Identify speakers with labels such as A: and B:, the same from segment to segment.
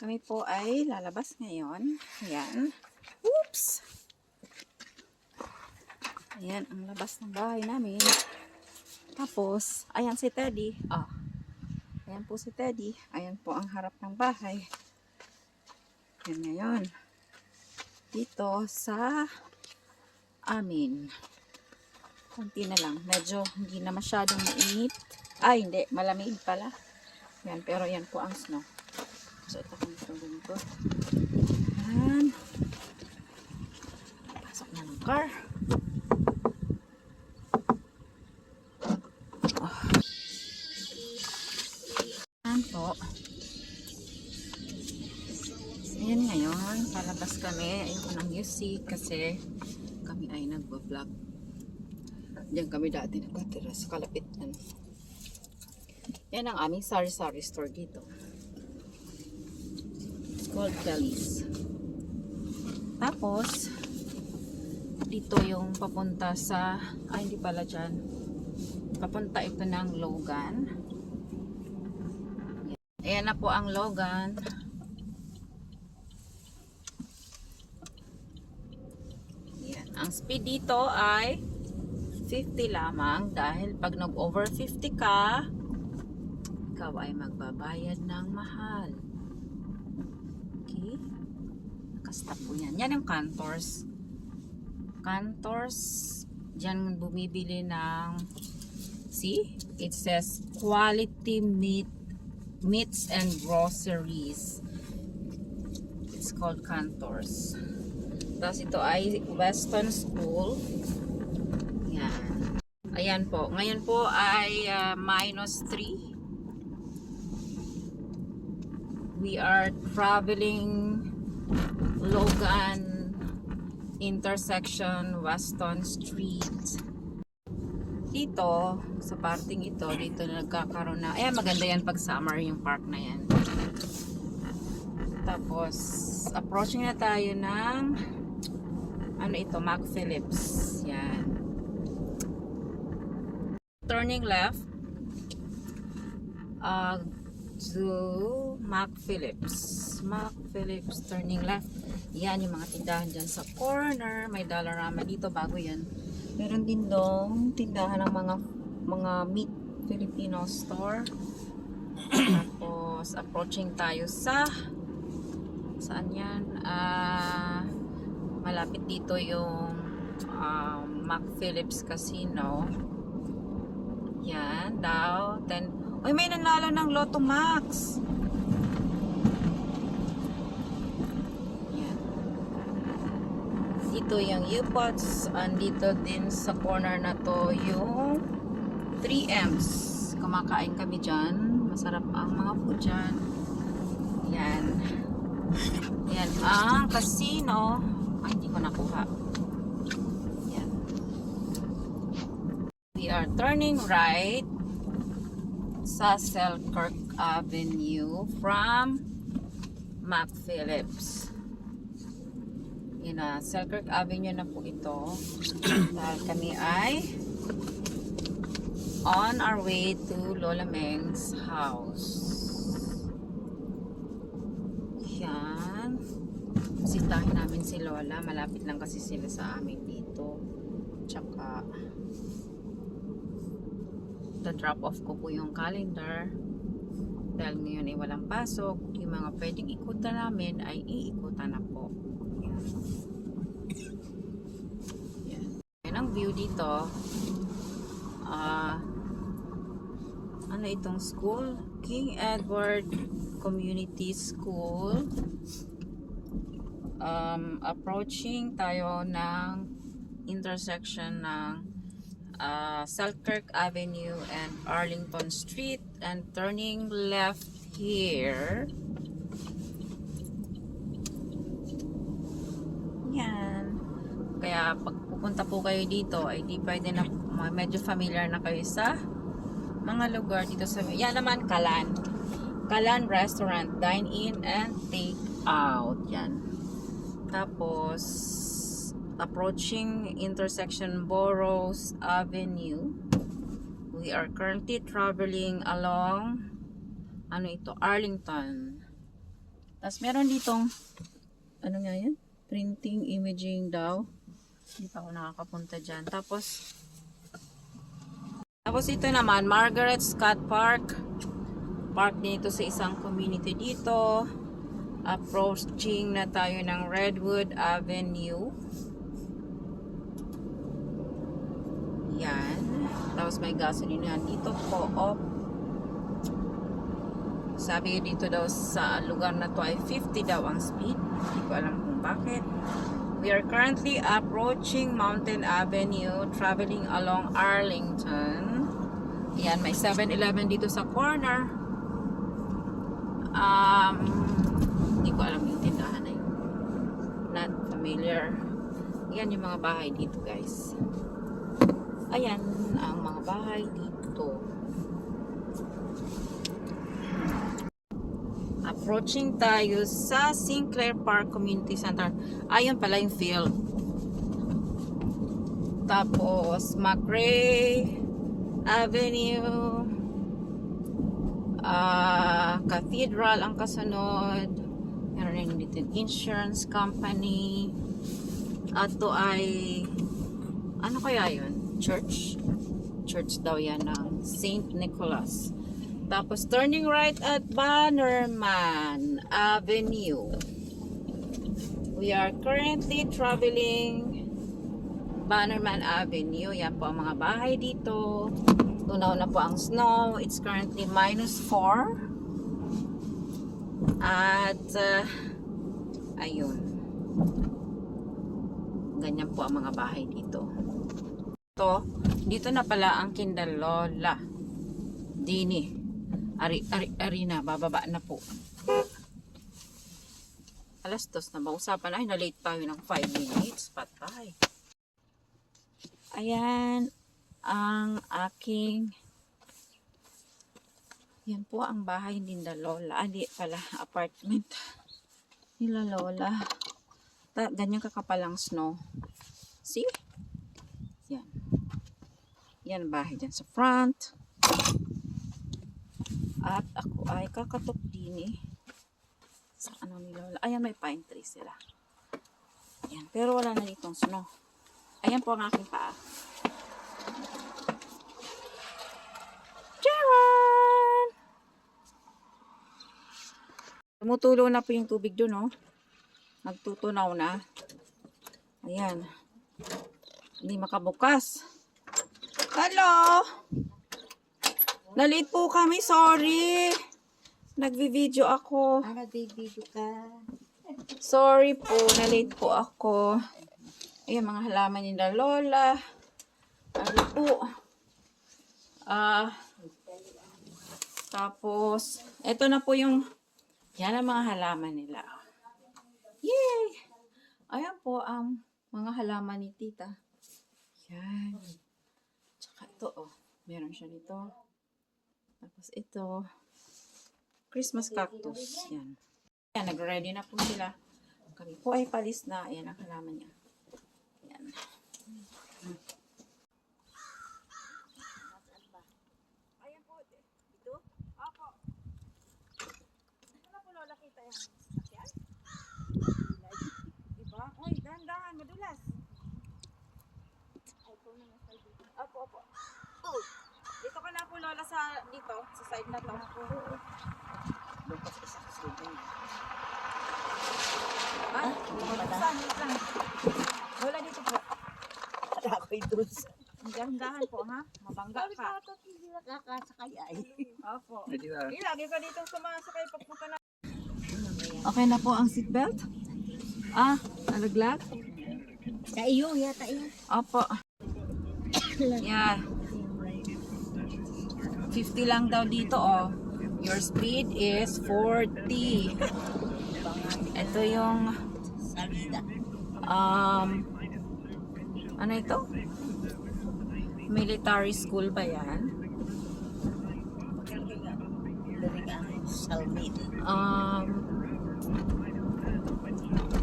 A: Kami po ay lalabas ngayon. Ayan. Oops! Ayan ang labas ng bahay namin. Tapos, ayan si Teddy. Ayan po si Teddy. Ayan po ang harap ng bahay. Ayan ngayon. Dito sa amin. Kunti na lang. Medyo hindi na masyadong mainit. Ay, hindi. Malamig pala. Ayan, pero yan po ang snow. So, ito kami sa ganito. Ayan. Pasok na ng car. Ayan po. Ayan ngayon. Palabas kami. Ayoko ng music kasi kami ay nagbablog. Diyan kami dati nagkatira sa kalapit na. Yan ang aming sari-sari store dito. Called Kelly's. Tapos dito yung papunta sa hindi pala dyan, papunta ito ng Logan. Ayan na po ang Logan. Ayan. Ang speed dito ay 50 lamang dahil pag nag over 50 ka, ikaw ay magbabayad ng mahal. Okay? Nakastop po yan. Yan yung Cantors. Cantors, dyan bumibili ng, see? It says quality meats and groceries. It's called Cantors. Tapos ito ay Weston School. Yan. Ayan po. Ngayon po ay -3. We are traveling Logan intersection Weston Street. Dito sa parting ito, dito nagkakaroon na, maganda yan pag summer yung park na yan. Tapos approaching na tayo ng Mac Phillips. Yan. Turning left to Mac Phillips. Mac Phillips, turning left. Yan yung mga tindahan dyan sa corner. May Dollarama dito, bago yan. Meron din dong tindahan ng mga meat Filipino store. Tapos approaching tayo sa saan yan? Malapit dito yung Mac Phillips Casino. Yan daw. Uy, may nanalo ng Lotto Max. Yan. Dito yung U-Pots. Andito din sa corner na to yung 3Ms. Kumakain kami dyan. Masarap ang mga food dyan. Yan. Yan ang casino. Ay, hindi ko nakuha. Yan. We are turning right sa Selkirk Avenue from Mac Phillips. Yun na, Selkirk Avenue na po ito. Dahil kami ay on our way to Lola Meng's house. Yan. Bisitahin namin si Lola. Malapit lang kasi sila sa amin dito. Tsaka drop off ko po yung calendar dahil ngayon ay walang pasok. Yung mga pwedeng ikutan namin ay iikutan na po. Yan ang view dito. Ano itong school? King Edward Community School. Approaching tayo ng intersection ng Selkirk Avenue and Arlington Street, and turning left here. Yan. Kaya pag pupunta po kayo dito ay di pwede na, medyo familiar na kayo sa mga lugar dito sa, yan naman Kalan Restaurant, dine in and take out. Yan. Tapos approaching intersection Burroughs Avenue. We are currently traveling along Arlington. Tapos meron ditong, ano nga yan? Printing, imaging daw. Hindi pa ako nakakapunta dyan. Tapos ito naman, Margaret Scott Park. Park dito sa isang community dito. Approaching na tayo ng Redwood Avenue. Yan. Tapos may gasolinahan dito po. Sabi dito daw sa lugar na to ay 50 daw ang speed. Hindi ko alam kung bakit. We are currently approaching Mountain Avenue, traveling along Arlington. Yan, may 7-Eleven dito sa corner. Hindi ko alam yung tindahan na yun. Not familiar. Yan yung mga bahay dito, guys. Ayan ang mga bahay dito. Approaching tayo sa Sinclair Park Community Center. Ayun pala yung field. Tapos McRae Avenue, Cathedral ang kasunod. Meron rin dito yung insurance company. At to ay ano kaya yun? Church daw yan ng St. Nicholas. Tapos turning right at Bannerman Avenue. We are currently traveling Bannerman Avenue. Yan po ang mga bahay dito. Tunaw na po ang snow. It's currently -4. At ayun. Ganyan po ang mga bahay dito. Dito na pala ang Kindalola. Dini. Ari na, bababa na po. Alas 2 na ba? Usapan ay na-late tayo ng 5 minutes. Patay. Ayan ang aking yan po ang bahay ni Lola. Di pala, apartment nila Lola. Ganyan kakapalang snow. See? Yan. Yan bahay dyan sa front. At ako ay kakatok din sa ano ni Lola. Ayan, may pine tree sila. Ayan, pero wala na ditong snow. Ayan po ang aking paa. Charan! Tumutulo na po yung tubig doon, oh. Nagtutunaw na. Ayan. Hindi makabukas. Hello! Nalate po kami, sorry. Nagvi-video ako.
B: Nagvi-video ka.
A: Sorry po, nalate po ako. Ayan, mga halaman ni Lola. Ano po? Tapos, eto na po yung, yan ang mga halaman nila. Yay! Ayan po ang mga halaman ni Tita. Yan. Tsaka ito, oh. Meron siya nito. Tapos ito, Christmas cactus. Yan. Yan, nag-ready na po sila. Kami po ay palis na. Ayan ang halaman niya. Yan. Ayan po. Ito? Opo. Ito na po Lola kita yung sakyan. Diba? Uy, dahan-dahan. Madulas. Opo, opo. Oh. Dito ka na po Lola sa dito, sa side na to. Lupas isa sa side. Saan? Lola dito po.
B: Para ako'y dus.
A: Dahan-dahan po ha. Mabangga ka.
B: Hindi nakakasakay ay.
A: Opo. Lagi ka dito sumasakay pagpunta na. Okay na po ang seatbelt? Nalaglag?
B: Sa iyo, yata iyo.
A: Opo. Yeah. 50 lang daw dito, oh. Your speed is 40. Ito yung
B: Salida.
A: ano ito? Military school ba yan?
B: Salida.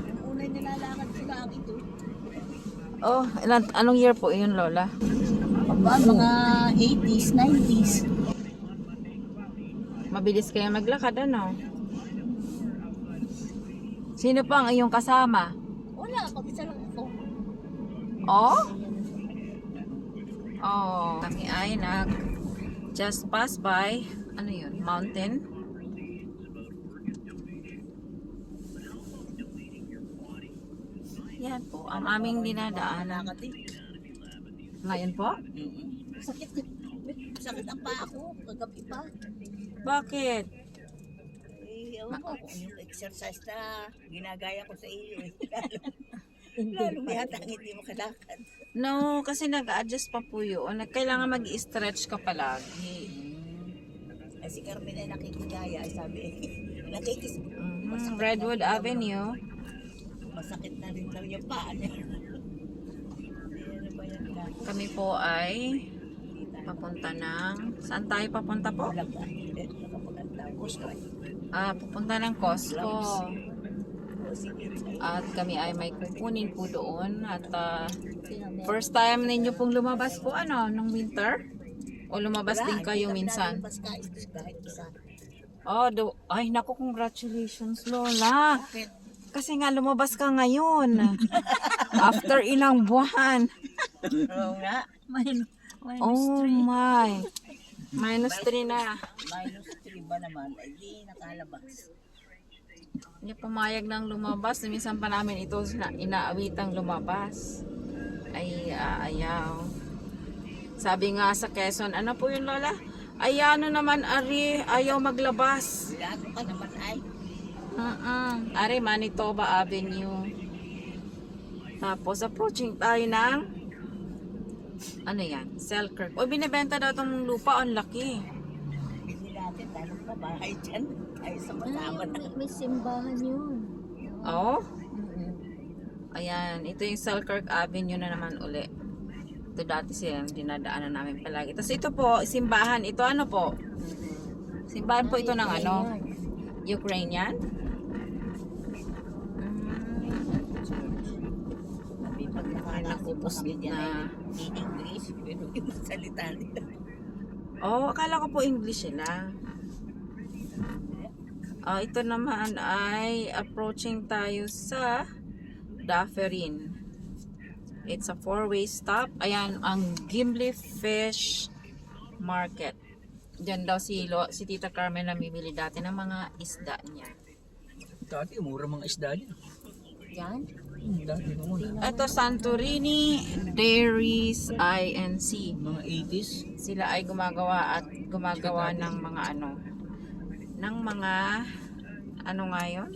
B: Yung unay nilalakad sila ang ito.
A: Oh, anong year po yun, Lola?
B: Aba, mga 80s, 90s.
A: Mabilis kayo maglakad, ano? Sino pa ang iyong kasama?
B: Wala, pag-isa lang ako.
A: Oh? Oh, kami ay just pass by, ano yun, mountain. Yan po, ang aming dinadaanan.
B: Lakad eh.
A: Ngayon po?
B: Sakit. Sakit ang paa ko. Kagabi pa.
A: Bakit?
B: Eh, ewan ko kung yung exercise na ginagaya ko sa iyo eh. Lalo yata ang hindi makalakad.
A: No, kasi nag-adjust pa po yun. Kailangan mag-stretch ka palagi.
B: Ay, si Carmen ay nakikigaya. Ay, sabi eh. Nakikis.
A: Redwood Avenue.
B: Masakit na rin daw yung paa niya. Ano ba yan na?
A: Kami po ay papunta ng... Saan tayo papunta po?
B: Walang ba? Nakapaganda. Gusto ay.
A: Pupunta ng Costco.
B: O, sige.
A: At kami ay may kukunin po doon. At first time ninyo pong lumabas po, ano, nung winter? O lumabas din kayo minsan?
B: Kahit isa.
A: Oh, ay naku, congratulations Lola.
B: Bakit?
A: Kasi nga lumabas ka ngayon. After ilang buwan.
B: Oo nga.
A: Oh my. -3 na.
B: -3 ba naman? Ay di nakalabas.
A: Hindi pumayag ng lumabas. Minsan pa namin ito inaawitang lumabas. Ay, ayaw. Sabi nga sa Quezon, ano po yun Lola? Ay ano naman Ari, ayaw maglabas.
B: Lahat ka naman ay.
A: Ari, Manitoba Avenue. Tapos approaching tayo ng ano yan? Selkirk. O binibenta daw itong lupa, ang laki.
B: Hindi natin talong pa bahay dyan. Ay sa masama na.
C: May simbahan yun.
A: Oh? Ayan, ito yung Selkirk Avenue na naman uli. Ito dati silang dinadaanan namin palagi. Tapos ito po, simbahan. Ito ano po? Simbahan po ito ng ano? Ukrainian?
B: Sabi pag nakakapos din yan ay
A: Na,
B: in English. Pero yung salita nila.
A: oh, akala ko po English sila. Ito naman ay approaching tayo sa Dufferin. It's a 4-way stop. Ayan, ang Gimli Fish Market. Diyan daw si Tita Carmen namimili dati ng mga isda niya.
D: Dati, mura mga isda niya.
C: Yan?
D: Dati muna.
A: Ito, Santorini Dairies INC.
D: Mga 80s.
A: Sila ay gumagawa ng mga ano, ng mga ano nga yun?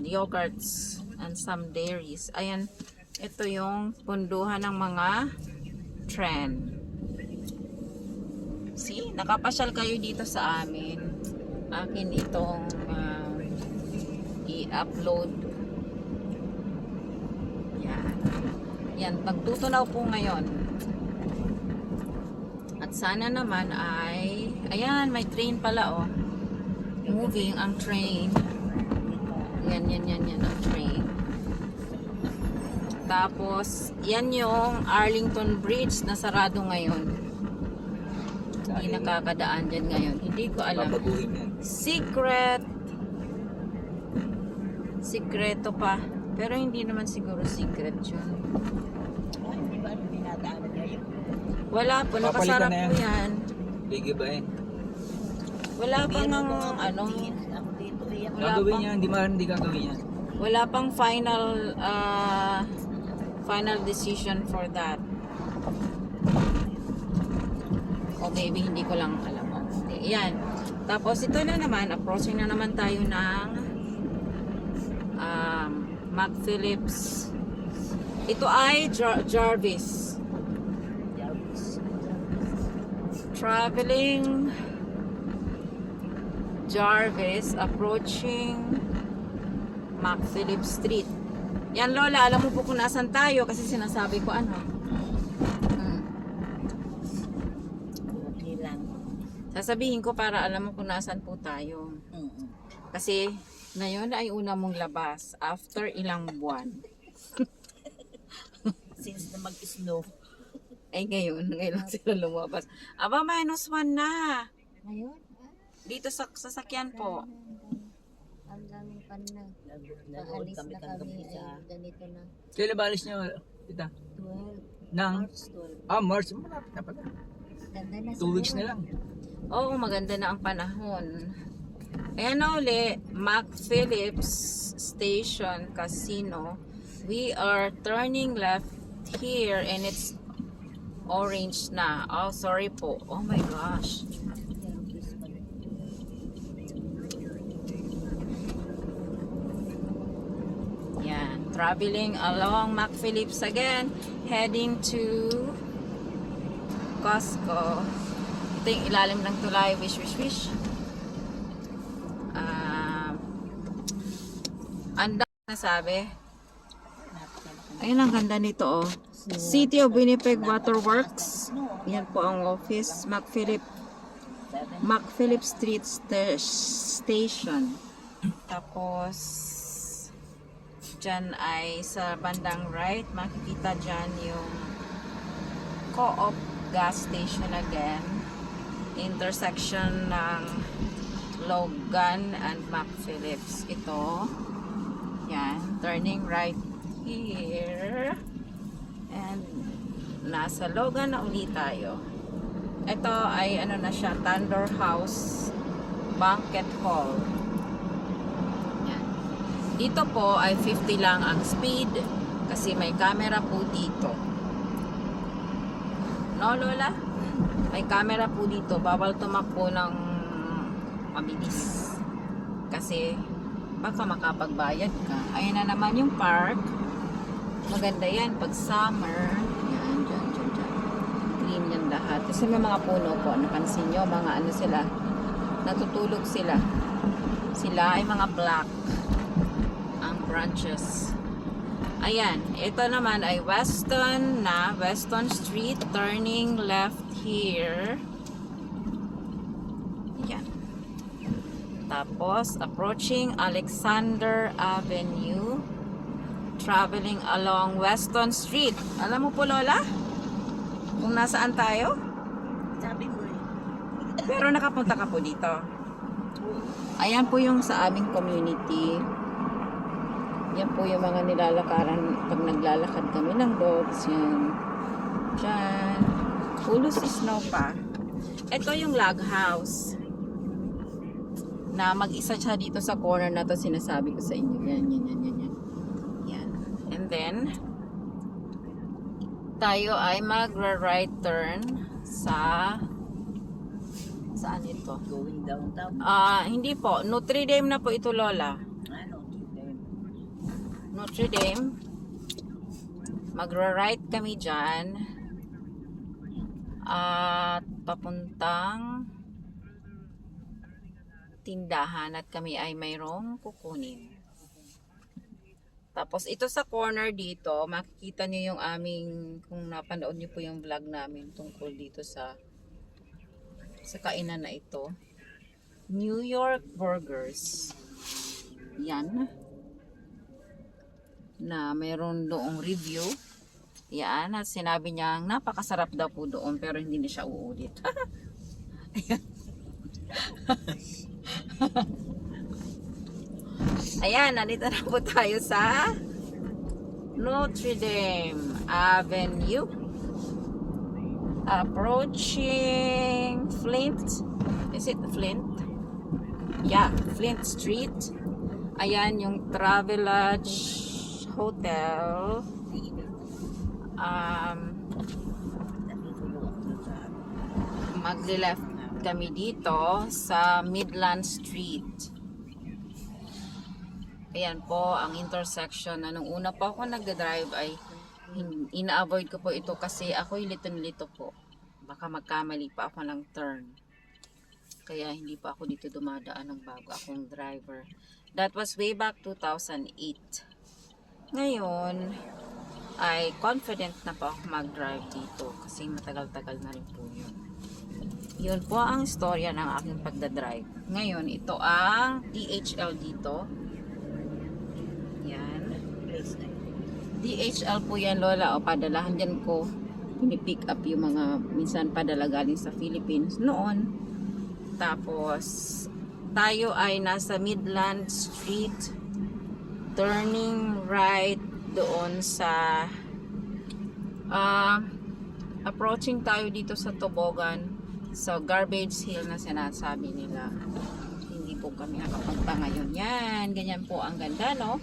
A: Yogurts and some dairies. Ayan, ito yung punduhan ng mga trend. See, nakapasyal kayo dito sa amin. Akin itong i-upload. Yan. Yan, magtutunaw po ngayon. At sana naman ay, ayan, may train pala oh. Moving ang train. Yan ang train. Tapos, yan yung Arlington Bridge na sarado ngayon. Hindi nakakadaan dyan ngayon. Hindi ko alam.
D: Babaguhin yan.
A: Sikreto pa. Pero hindi naman siguro secret yun.
B: Ay, hindi ba ano dinadaanan ngayon?
A: Wala po,
D: Papalitan
A: nakasarap
D: na yan.
A: po yan.
D: Bigay ba yan?
A: Wala pang ano,
B: Ako dito eh.
A: Wala
D: Gagawin
A: pang-
D: yan, hindi gagawin yan.
A: wala pang final decision for that. O maybe hindi ko lang alam. Yan. Tapos ito na naman, approaching na naman tayo ng McPhillips. Ito ay Jarvis. Traveling Jarvis approaching McPhillips Street. Yan Lola, alam mo po kung nasan tayo kasi sinasabi ko ano.
B: Okay lang.
A: Sasabihin ko para alam mo kung nasan po tayo. Kasi ngayon ay una mong labas after ilang buwan.
B: Since na mag-snow.
A: Ay ngayon lang sila lumabas. Aba, -1 na.
C: Ngayon?
A: Dito sa sasakyan po.
C: Ang daming pan na.
B: Nag-uod
C: Paalis
B: kami
C: na
B: kang
C: kami
B: gabi sa
C: ay ganito na.
D: Kailan ba alis niyo, tita?
C: 12.
D: Nang,
B: March 12.
D: March. Malapit na pala.
C: Ganda na
D: 2 weeks na
C: siguro.
D: lang.
A: Oo, maganda na ang panahon. Ayan na uli, Mac Phillips Station Casino. We are turning left here and it's orange na. Oh, sorry po. Oh my gosh. Yan, traveling along Mac Phillips again, heading to Costco. Ito yung ilalim ng tulay, wish, wish, wish. Ang dami na sabi. Ayun ang ganda nito oh. City of Winnipeg Waterworks. Yan po ang office. Mac Phillips Street Station. Tapos dyan ay sa bandang right, makikita dyan yung Co-op gas station again. Intersection ng Logan and Mac Phillips. Ito. Yan. Turning right here. And nasa Logan na ulit tayo. Ito ay ano na siya, Thunder House Banquet Hall. Yan. Dito po ay 50 lang ang speed kasi may camera po dito. No, Lola? May camera po dito. Bawal tumakbo ng mabilis. Kasi baka makapagbayad ka. Ayan na naman yung park. Maganda yan pag summer. Yan, dyan. Green yan lahat. Kasi may mga puno po. Napansin nyo, mga ano sila. Natutulog sila. Sila ay mga black. Ang branches. Ayan. Ito naman ay Weston na. Weston Street. Turning left here. Yan. Tapos, approaching Alexander Avenue. Traveling along Weston Street. Alam mo po, Lola? Kung nasaan tayo?
B: Sabi mo eh.
A: Pero nakapunta ka po dito. Ayan po yung sa aming community. Yan po yung mga nilalakaran pag naglalakad kami ng dogs. Yan. Diyan. Pulos snow pa. Ito yung log house. Na mag-isa siya dito sa corner na to, sinasabi ko sa inyo. Yan. Yan. And then, tayo ay magra-right turn sa saan ito?
B: Going downtown.
A: Hindi po. Notre Dame na po ito, Lola.
B: Ano?
A: Notre Dame. Magra-right kami dyan. At papuntang tindahan at kami ay mayroong kukunin. Tapos ito sa corner dito, makikita niyo yung aming, kung napanood niyo po yung vlog namin tungkol dito sa kainan na ito. New York Burgers. Yan. Na mayroon doong review. Yan. At sinabi niya, napakasarap daw po doon pero hindi na siya uulit. Ayan, nandito na po tayo sa Notre Dame Avenue. Approaching Flint. Is it Flint? Yeah, Flint Street. Ayan yung Travelodge Hotel. Magle-left kami dito sa Midland Street. Ayan po ang intersection na nung una po ako nagda-drive ay ina-avoid ko po ito kasi ako'y lito-lito po. Baka magkamali pa ako ng turn. Kaya hindi pa ako dito dumadaan ng bago akong driver. That was way back 2008. Ngayon ay confident na po ako mag-drive dito kasi matagal-tagal na rin po yun. Yun po ang istorya ng aking pagdadrive. Ngayon, ito ang DHL dito. Yan. DHL po yan, Lola. O, padalahan dyan ko. Pinipick up yung mga minsan padala galing sa Philippines noon. Tapos, tayo ay nasa Midland Street, turning right doon sa approaching tayo dito sa Tobogan, sa Garbage Hill na sinasabi nila. Hindi po kami nakapunta ngayon. Yan, ganyan po ang ganda, no?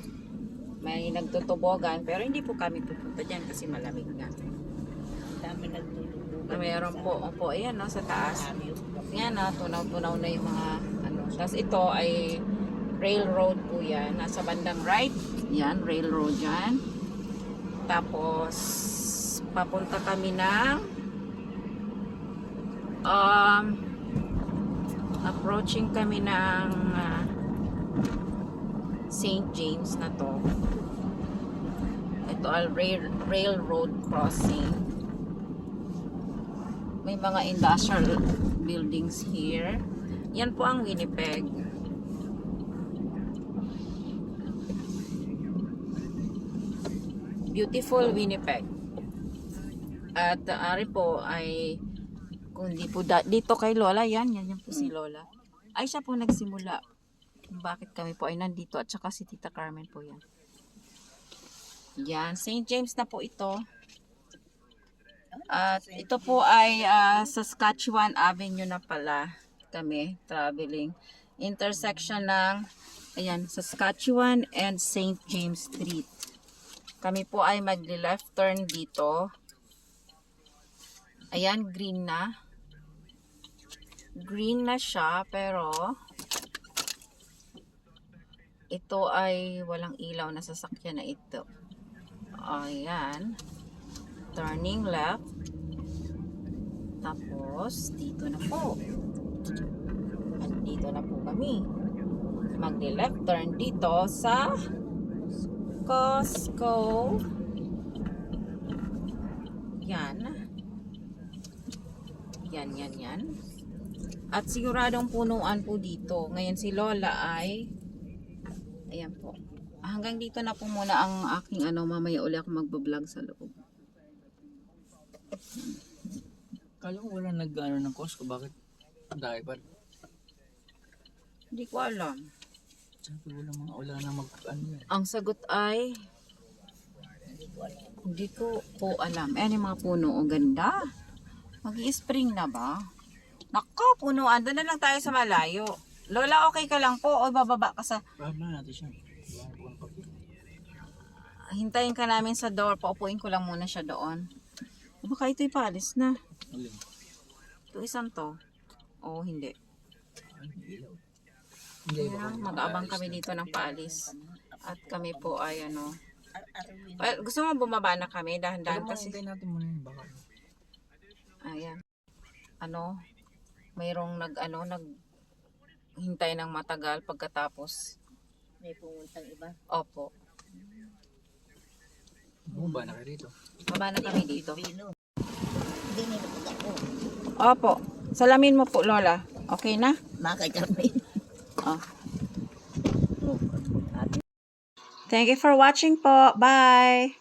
A: May nagtutubogan, pero hindi po kami pupunta dyan kasi malamig nga.
B: Dami nagtulog.
A: Meron po, opo, ayan, no, sa taas. Yan, no, tunaw-tunaw na yung mga, ano. Tapos ito ay railroad po yan. Nasa bandang right. Yan, railroad yan. Tapos, papunta kami ng approaching kami ng St. James na to. Ito ay railroad crossing. May mga industrial buildings here. Yan po ang Winnipeg. Beautiful Winnipeg. At ari po ay kung di po dito kay Lola, yan po si Lola. Ay siya po nagsimula kung bakit kami po ay nandito at saka si Tita Carmen po yan. Yan, St. James na po ito. At ito po ay Saskatchewan Avenue na pala kami traveling. Intersection ng ayan, Saskatchewan and St. James Street. Kami po ay magli-left turn dito. Ayan, green na. Green na siya, pero ito ay walang ilaw na sasakyan na ito. Ayan. Turning left. Tapos, dito na po. At dito na po kami. Magli-left turn dito sa Costco. Yan. Yan. At siguradong punuan po dito. Ngayon si Lola ay ayan po. Hanggang dito na po muna ang aking mamaya uli ako magbablog sa loob.
D: Kala ko wala nag-ano ng Costco. Bakit? Dahil pa.
A: Hindi ko alam.
D: Sabi wala na mag-ano yan.
A: Ang sagot ay hindi ko po alam. Ayan yung mga puno. Ang ganda. Mag-i-spring na ba? Nako, punuan. Doon na lang tayo sa malayo. Lola, okay ka lang po? O bababa ka sa...
D: Bababa natin siya. Wala po ang papel.
A: Hintayin ka namin sa door. Paupuin ko lang muna siya doon. Baka ito'y paalis na.
D: Alin?
A: Ito isang to. O hindi.
D: Ay, ilaw. Hindi, baka
A: Ayan, mag-aabang kami dito ng paalis. At kami po ay
B: Arwin.
A: Well, gusto mo bumaba na kami? Dahan-dahan
D: kasi
A: kasi.
D: hintayin natin muna yun. Baka.
A: Ayan. Mayroong hintay ng matagal pagkatapos.
C: May pumuntang iba.
A: Opo.
D: Bumaba na kayo dito.
A: Baba na kami dito.
B: Bino. Hindi nilapag ako.
A: Opo. Salamin mo po, Lola. Okay na?
B: Makay kami.
A: Oh. Thank you for watching po. Bye!